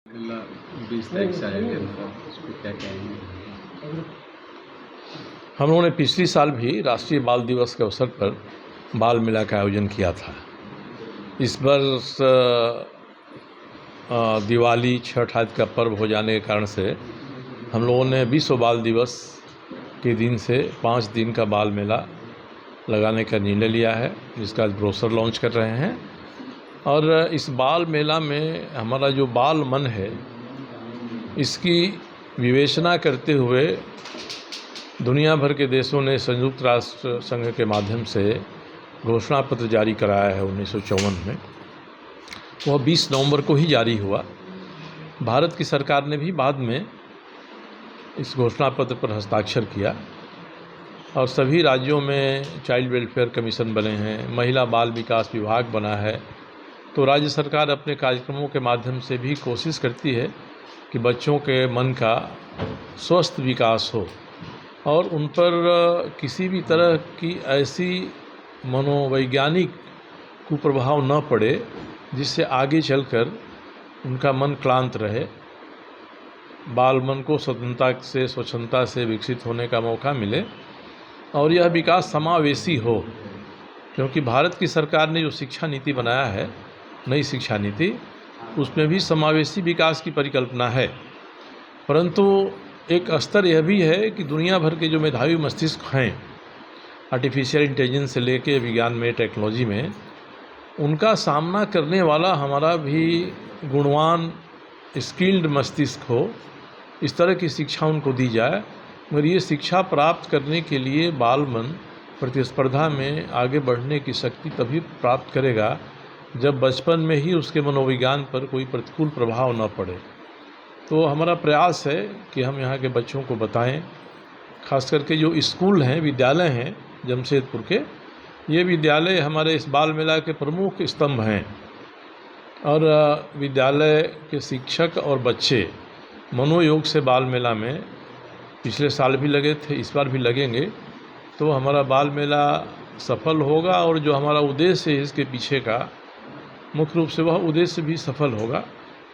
अल्लाह 20 तारीख से आयोजन था, उस पर क्या कहेंगे? हम लोगों ने पिछली साल भी राष्ट्रीय बाल दिवस के अवसर पर बाल मेला का आयोजन किया था। इस वर्ष दिवाली छठ आदि का पर्व हो जाने के कारण से हम लोगों ने विश्व बाल दिवस के दिन से 5 दिन का बाल मेला लगाने का निर्णय लिया है, जिसका आज ब्रोशर लॉन्च कर रहे हैं। और इस बाल मेला में हमारा जो बाल मन है, इसकी विवेचना करते हुए दुनिया भर के देशों ने संयुक्त राष्ट्र संघ के माध्यम से घोषणा पत्र जारी कराया है 1954 में। वह 20 नवंबर को ही जारी हुआ। भारत की सरकार ने भी बाद में इस घोषणा पत्र पर हस्ताक्षर किया और सभी राज्यों में चाइल्ड वेलफेयर कमीशन बने हैं, महिला बाल विकास विभाग बना है। तो राज्य सरकार अपने कार्यक्रमों के माध्यम से भी कोशिश करती है कि बच्चों के मन का स्वस्थ विकास हो और उन पर किसी भी तरह की ऐसी मनोवैज्ञानिक कुप्रभाव न पड़े जिससे आगे चलकर उनका मन क्लांत रहे। बाल मन को स्वतंत्रता से, स्वच्छंदता से विकसित होने का मौका मिले और यह विकास समावेशी हो, क्योंकि भारत की सरकार ने जो शिक्षा नीति बनाया है, नई शिक्षा नीति, उसमें भी समावेशी विकास की परिकल्पना है। परंतु एक स्तर यह भी है कि दुनिया भर के जो मेधावी मस्तिष्क हैं, आर्टिफिशियल इंटेलिजेंस से लेके विज्ञान में, टेक्नोलॉजी में, उनका सामना करने वाला हमारा भी गुणवान स्किल्ड मस्तिष्क हो, इस तरह की शिक्षा उनको दी जाए। मगर ये शिक्षा प्राप्त करने के लिए बाल मन प्रतिस्पर्धा में आगे बढ़ने की शक्ति तभी प्राप्त करेगा जब बचपन में ही उसके मनोविज्ञान पर कोई प्रतिकूल प्रभाव न पड़े। तो हमारा प्रयास है कि हम यहाँ के बच्चों को बताएं, खास करके जो स्कूल हैं, विद्यालय हैं जमशेदपुर के, ये विद्यालय हमारे इस बाल मेला के प्रमुख स्तंभ हैं। और विद्यालय के शिक्षक और बच्चे मनोयोग से बाल मेला में पिछले साल भी लगे थे, इस बार भी लगेंगे। तो हमारा बाल मेला सफल होगा और जो हमारा उद्देश्य है इसके पीछे का, मुख्य रूप से वह उद्देश्य भी सफल होगा।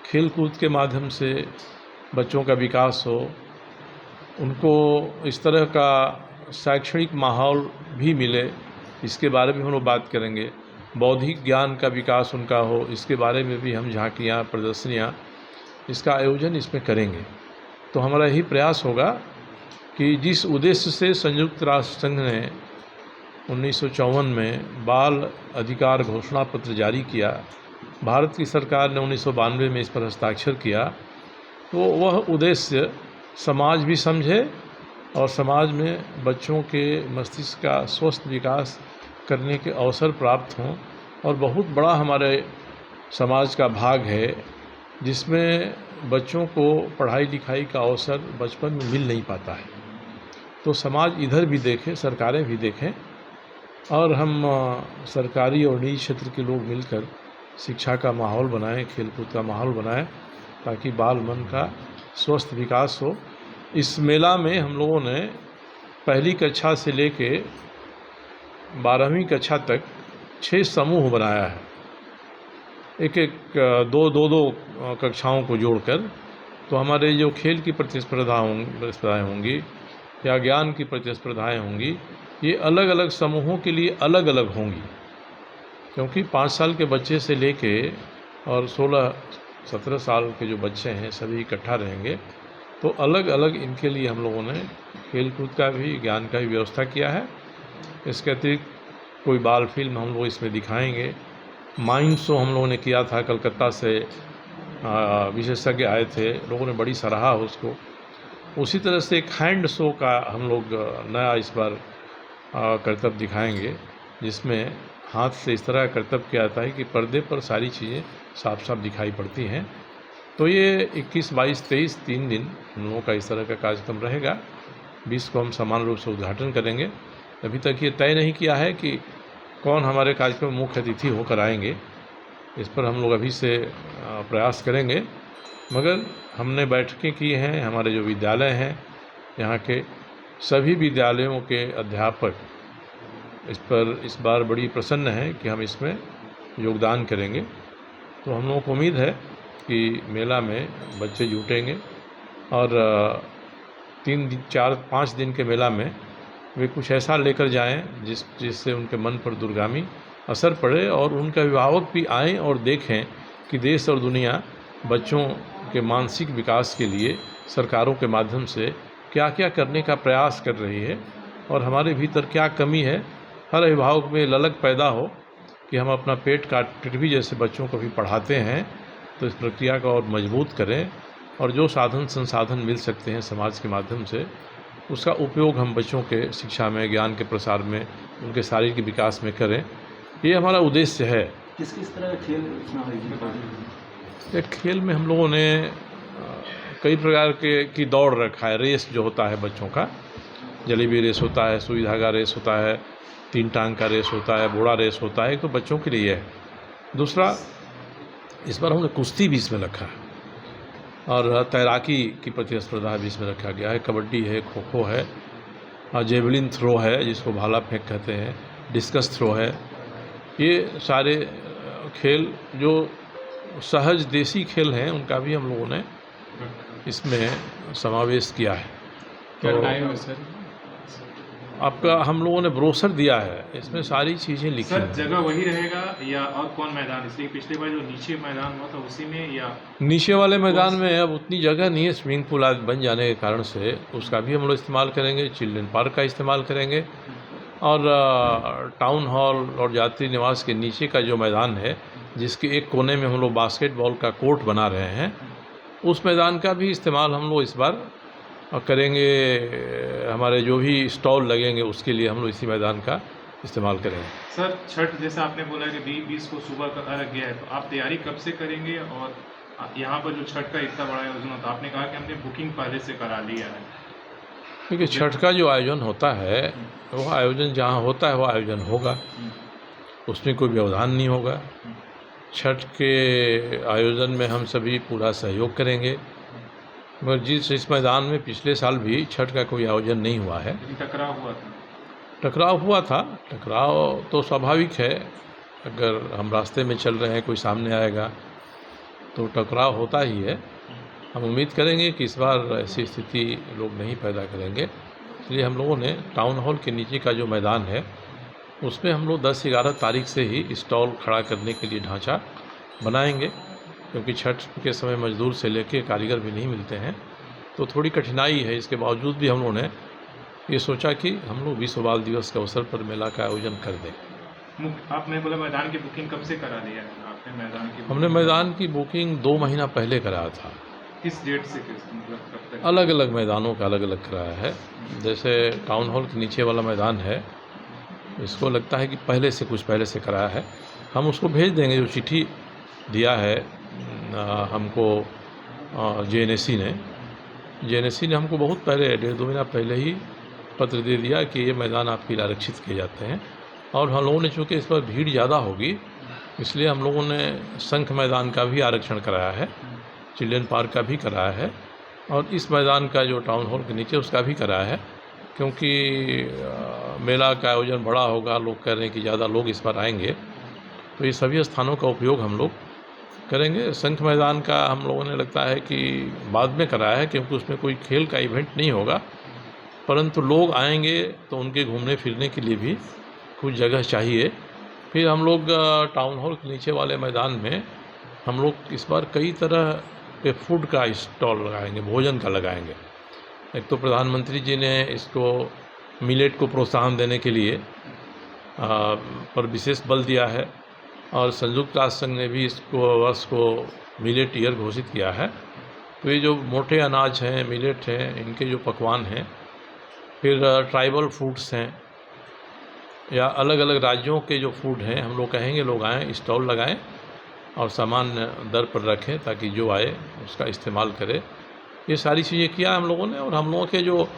खेल कूद के माध्यम से बच्चों का विकास हो, उनको इस तरह का शैक्षणिक माहौल भी मिले, इसके बारे में हम लोग बात करेंगे। बौद्धिक ज्ञान का विकास उनका हो, इसके बारे में भी हम झांकियाँ, प्रदर्शनियाँ, इसका आयोजन इसमें करेंगे। तो हमारा यही प्रयास होगा कि जिस उद्देश्य से संयुक्त राष्ट्र संघ ने 1954 में बाल अधिकार घोषणा पत्र जारी किया, भारत की सरकार ने 1992 में इस पर हस्ताक्षर किया, तो वह उद्देश्य समाज भी समझे और समाज में बच्चों के मस्तिष्क का स्वस्थ विकास करने के अवसर प्राप्त हों। और बहुत बड़ा हमारे समाज का भाग है जिसमें बच्चों को पढ़ाई लिखाई का अवसर बचपन में मिल नहीं पाता है। तो समाज इधर भी देखे, सरकारें भी देखें और हम सरकारी और निजी क्षेत्र के लोग मिलकर शिक्षा का माहौल बनाएं, खेलकूद का माहौल बनाएं, ताकि बाल मन का स्वस्थ विकास हो। इस मेला में हम लोगों ने पहली कक्षा से लेके 12वीं कक्षा तक 6 समूह बनाया है, एक दो कक्षाओं को जोड़कर। तो हमारे जो खेल की प्रतिस्पर्धाएँ होंगी या ज्ञान की प्रतिस्पर्धाएँ होंगी, ये अलग अलग समूहों के लिए अलग अलग होंगी, क्योंकि 5 साल के बच्चे से लेके और 16-17 साल के जो बच्चे हैं सभी इकट्ठा रहेंगे। तो अलग अलग इनके लिए हम लोगों ने खेल कूद का भी, ज्ञान का भी व्यवस्था किया है। इसके अतिरिक्त कोई बाल फिल्म हम लोग इसमें दिखाएंगे। माइंड शो हम लोगों ने किया था, कलकत्ता से विशेषज्ञ आए थे, लोगों ने बड़ी सराहा उसको। उसी तरह से एक हैंड शो का हम लोग नया इस बार करतब दिखाएंगे, जिसमें हाथ से इस तरह करतब किया जाता है कि पर्दे पर सारी चीज़ें साफ साफ दिखाई पड़ती हैं। तो ये 21, 22, 23 3 दिन हम लोगों का इस तरह का कार्यक्रम रहेगा। 20 को हम समान रूप से उद्घाटन करेंगे। अभी तक ये तय नहीं किया है कि कौन हमारे कार्यक्रम में मुख्य अतिथि होकर आएंगे, इस पर हम लोग अभी से प्रयास करेंगे। मगर हमने बैठकें की हैं, हमारे जो विद्यालय हैं, यहाँ के सभी विद्यालयों के अध्यापक इस बार बड़ी प्रसन्न हैं कि हम इसमें योगदान करेंगे। तो हम लोगों को उम्मीद है कि मेला में बच्चे जुटेंगे और 3-4-5 दिन के मेला में वे कुछ ऐसा लेकर जाएं जिससे उनके मन पर दूरगामी असर पड़े और उनके अभिभावक भी आएं और देखें कि देश और दुनिया बच्चों के मानसिक विकास के लिए सरकारों के माध्यम से क्या क्या करने का प्रयास कर रही है और हमारे भीतर क्या कमी है। हर अभिभावक में ललक पैदा हो कि हम अपना पेट काट भी जैसे बच्चों को भी पढ़ाते हैं, तो इस प्रक्रिया को और मजबूत करें और जो साधन संसाधन मिल सकते हैं समाज के माध्यम से उसका उपयोग हम बच्चों के शिक्षा में, ज्ञान के प्रसार में, उनके शारीरिक विकास में करें। ये हमारा उद्देश्य है। किस किस तरह का खेल इसमें आयोजित एक खेल में हम लोगों ने कई प्रकार की दौड़ रखा है। रेस जो होता है बच्चों का, जलेबी रेस होता है, सुई धागा रेस होता है, 3 टांग का रेस होता है, घोड़ा रेस होता है, तो बच्चों के लिए है। दूसरा, इस बार हमने कुश्ती भी इसमें रखा है और तैराकी की प्रतिस्पर्धा भी इसमें रखा गया है। कबड्डी है, खो खो है, जेवलिन थ्रो है जिसको भाला फेंक कहते हैं, डिस्कस थ्रो है। ये सारे खेल जो सहज देसी खेल हैं उनका भी हम लोगों ने इसमें समावेश किया है। क्या टाइम है सर? आपका हम लोगों ने ब्रोशर दिया है, इसमें सारी चीज़ें लिखी सर हैं। जगह वही रहेगा या और कौन मैदान? इसलिए पिछले बार जो नीचे मैदान हुआ था उसी में या नीचे वाले मैदान में अब उतनी जगह नहीं है, स्विमिंग पूल आज बन जाने के कारण से उसका भी हम लोग इस्तेमाल करेंगे। चिल्ड्रन पार्क का इस्तेमाल करेंगे और टाउन हॉल और यात्री निवास के नीचे का जो मैदान है जिसके एक कोने में हम लोग बास्केटबॉल का कोर्ट बना रहे हैं, उस मैदान का भी इस्तेमाल हम लोग इस बार करेंगे। हमारे जो भी स्टॉल लगेंगे उसके लिए हम लोग इसी मैदान का इस्तेमाल करेंगे। सर छठ जैसा आपने बोला कि 20 को सुबह का अर्घ गया है, तो आप तैयारी कब से करेंगे? और यहाँ पर जो छठ का इतना बड़ा आयोजन होता है, आपने कहा कि हमने बुकिंग पहले से करा लिया है। क्योंकि छठ का जो आयोजन होता है वो आयोजन जहाँ होता है वो आयोजन होगा, उसमें कोई व्यवधान नहीं होगा। छठ के आयोजन में हम सभी पूरा सहयोग करेंगे। मगर इस मैदान में पिछले साल भी छठ का कोई आयोजन नहीं हुआ है। टकराव हुआ था? टकराव हुआ था। टकराव तो स्वाभाविक है, अगर हम रास्ते में चल रहे हैं कोई सामने आएगा तो टकराव होता ही है। हम उम्मीद करेंगे कि इस बार ऐसी स्थिति लोग नहीं पैदा करेंगे, इसलिए हम लोगों ने टाउन हॉल के नीचे का जो मैदान है उसमें हम लोग 10-11 तारीख से ही स्टॉल खड़ा करने के लिए ढांचा बनाएंगे, क्योंकि छठ के समय मजदूर से लेके कारीगर भी नहीं मिलते हैं, तो थोड़ी कठिनाई है। इसके बावजूद भी हम लोगों ने ये सोचा कि हम लोग विश्व बाल दिवस के अवसर पर मेला का आयोजन कर दें। आपने बोला मैदान की बुकिंग कब से करा लिया है आपने? मैदान की हमने मैदान की बुकिंग 2 महीना पहले कराया था। किस डेट से मतलब कब तक? अलग अलग मैदानों का अलग अलग कराया है। जैसे टाउन हॉल के नीचे वाला मैदान है, इसको लगता है कि पहले से कराया है। हम उसको भेज देंगे। जो चिट्ठी दिया है हमको जेएनएसी ने हमको बहुत पहले 1.5-2 महीना पहले ही पत्र दे दिया कि ये मैदान आपके लिए आरक्षित किए जाते हैं। और हम लोगों ने चूँकि इस पर भीड़ ज़्यादा होगी इसलिए हम लोगों ने शंख मैदान का भी आरक्षण कराया है, चिल्ड्रन पार्क का भी कराया है और इस मैदान का जो टाउन हॉल के नीचे उसका भी कराया है, क्योंकि मेला का आयोजन बड़ा होगा। लोग कह रहे हैं कि ज़्यादा लोग इस बार आएंगे, तो ये सभी स्थानों का उपयोग हम लोग करेंगे। शंख मैदान का हम लोगों ने लगता है कि बाद में कराया है, क्योंकि उसमें कोई खेल का इवेंट नहीं होगा, परंतु लोग आएंगे तो उनके घूमने फिरने के लिए भी कुछ जगह चाहिए। फिर हम लोग टाउन हॉल के नीचे वाले मैदान में हम लोग इस बार कई तरह के फूड का स्टॉल लगाएंगे, भोजन का लगाएंगे। एक तो प्रधानमंत्री जी ने इसको मिलेट को प्रोत्साहन देने के लिए पर विशेष बल दिया है और संयुक्त राष्ट्र संघ ने भी इसको वर्ष को मिलेट ईयर घोषित किया है। तो ये जो मोटे अनाज हैं, मिलेट हैं, इनके जो पकवान हैं, फिर ट्राइबल फूड्स हैं या अलग अलग राज्यों के जो फूड हैं, हम लोग कहेंगे लोग आएँ, स्टॉल लगाएं और सामान्य दर पर रखें ताकि जो आए उसका इस्तेमाल करे। ये सारी चीज़ें किया हम लोगों ने। और हम लोगों के जो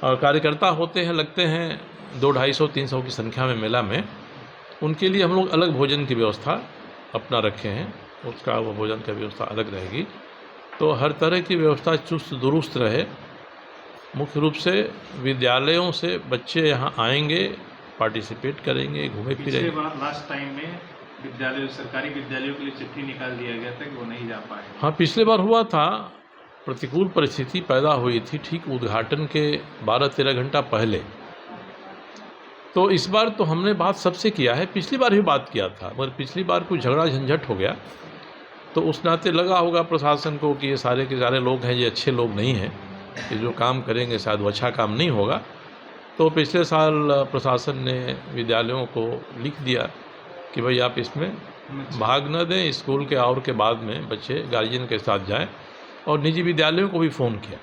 कार्यकर्ता होते हैं, लगते हैं 200-250-300 की संख्या में मेला में, उनके लिए हम लोग अलग भोजन की व्यवस्था अपना रखे हैं। उसका वो भोजन की व्यवस्था अलग रहेगी, तो हर तरह की व्यवस्था चुस्त दुरुस्त रहे। मुख्य रूप से विद्यालयों से बच्चे यहाँ आएंगे, पार्टिसिपेट करेंगे, घूमे फिरेंगे। लास्ट टाइम में विद्यालय सरकारी विद्यालयों के लिए चिट्ठी निकाल दिया गया था कि वो नहीं जा पाए। हाँ, पिछले बार हुआ था, प्रतिकूल परिस्थिति पैदा हुई थी ठीक उद्घाटन के 12-13 घंटा पहले। तो इस बार तो हमने बात सबसे किया है, पिछली बार भी बात किया था, मगर पिछली बार कुछ झगड़ा झंझट हो गया, तो उस नाते लगा होगा प्रशासन को कि ये सारे के सारे लोग हैं, ये अच्छे लोग नहीं हैं, ये जो काम करेंगे शायद वो अच्छा काम नहीं होगा। तो पिछले साल प्रशासन ने विद्यालयों को लिख दिया कि भाई आप इसमें भाग न दें, स्कूल के आवर के बाद में बच्चे गार्जियन के साथ जाएं, और निजी विद्यालयों को भी फ़ोन किया।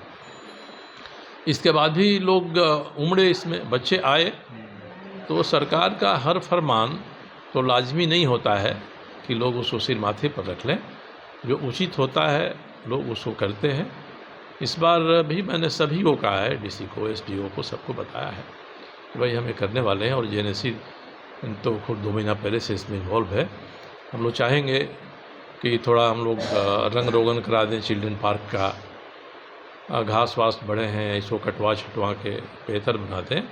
इसके बाद भी लोग उमड़े, इसमें बच्चे आए। तो सरकार का हर फरमान तो लाजमी नहीं होता है कि लोग उसको सिर माथे पर रख लें, जो उचित होता है लोग उसको करते हैं। इस बार भी मैंने सभी को कहा है, डीसी को, एसडीओ को, सबको बताया है कि भाई हम ये करने वाले हैं, और जेएनएससी तो खुद 2 महीना पहले से इसमें इन्वॉल्व है। हम लोग चाहेंगे कि थोड़ा हम लोग रंग रोगन करा दें चिल्ड्रन पार्क का, घास वास बड़े हैं इसको कटवा छटवा के बेहतर बना दें।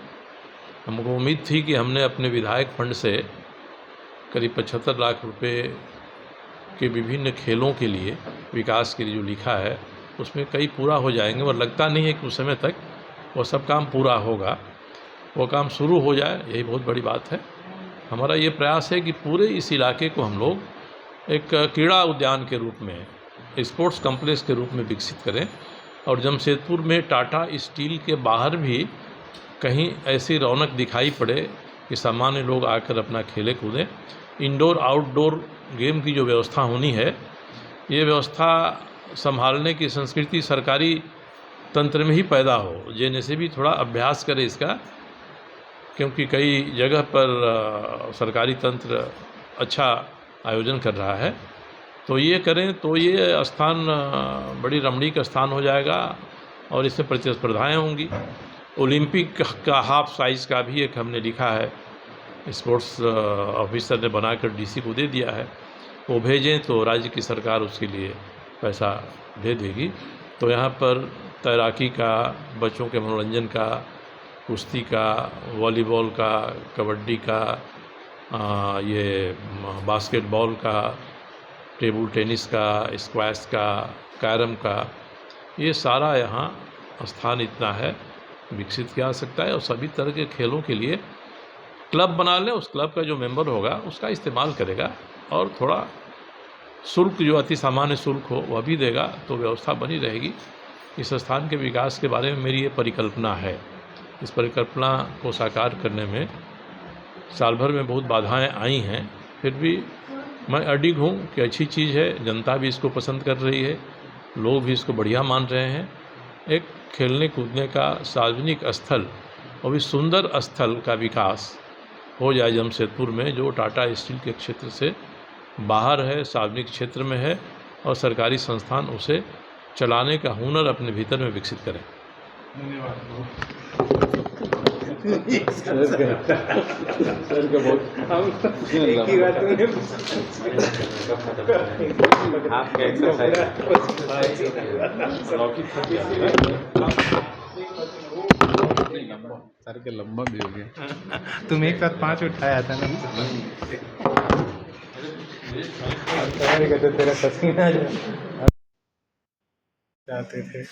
हमको उम्मीद थी कि हमने अपने विधायक फंड से करीब 75 लाख रुपए के विभिन्न खेलों के लिए, विकास के लिए जो लिखा है, उसमें कई पूरा हो जाएंगे, और लगता नहीं है कि उस समय तक वो सब काम पूरा होगा। वो काम शुरू हो जाए, यही बहुत बड़ी बात है। हमारा ये प्रयास है कि पूरे इस इलाके को हम लोग एक क्रीड़ा उद्यान के रूप में, स्पोर्ट्स कॉम्प्लेक्स के रूप में विकसित करें, और जमशेदपुर में टाटा स्टील के बाहर भी कहीं ऐसी रौनक दिखाई पड़े कि सामान्य लोग आकर अपना खेले कूदें। इंडोर आउटडोर गेम की जो व्यवस्था होनी है, ये व्यवस्था संभालने की संस्कृति सरकारी तंत्र में ही पैदा हो। जेएनएससी भी थोड़ा अभ्यास करे इसका, क्योंकि कई जगह पर सरकारी तंत्र अच्छा आयोजन कर रहा है। तो ये करें तो ये स्थान बड़ी रमणीक स्थान हो जाएगा, और इसमें प्रतिस्पर्धाएँ होंगी। ओलंपिक का हाफ साइज़ का भी एक हमने लिखा है, स्पोर्ट्स ऑफिसर ने बनाकर डीसी को दे दिया है, वो भेजें तो राज्य की सरकार उसके लिए पैसा दे देगी। तो यहाँ पर तैराकी का, बच्चों के मनोरंजन का, कुश्ती का, वॉलीबॉल का, कबड्डी का, ये बास्केटबॉल का, टेबल टेनिस का, स्क्वैश का, कैरम का, ये सारा यहाँ स्थान इतना है विकसित किया जा सकता है। और सभी तरह के खेलों के लिए क्लब बना लें, उस क्लब का जो मेंबर होगा उसका इस्तेमाल करेगा, और थोड़ा शुल्क जो अति सामान्य शुल्क हो वह भी देगा, तो व्यवस्था बनी रहेगी। इस स्थान के विकास के बारे में मेरी ये परिकल्पना है। इस परिकल्पना को साकार करने में साल भर में बहुत बाधाएं आई हैं, फिर भी मैं अडिग हूँ कि अच्छी चीज़ है, जनता भी इसको पसंद कर रही है, लोग भी इसको बढ़िया मान रहे हैं। एक खेलने कूदने का सार्वजनिक स्थल, और भी सुंदर स्थल का विकास हो जाए जमशेदपुर में, जो टाटा स्टील के क्षेत्र से बाहर है, सार्वजनिक क्षेत्र में है, और सरकारी संस्थान उसे चलाने का हुनर अपने भीतर में विकसित करें। सर के लंबा भी हो गया। तुम एक साथ 5 उठाया था ना, तेरा पसीना जाते थे।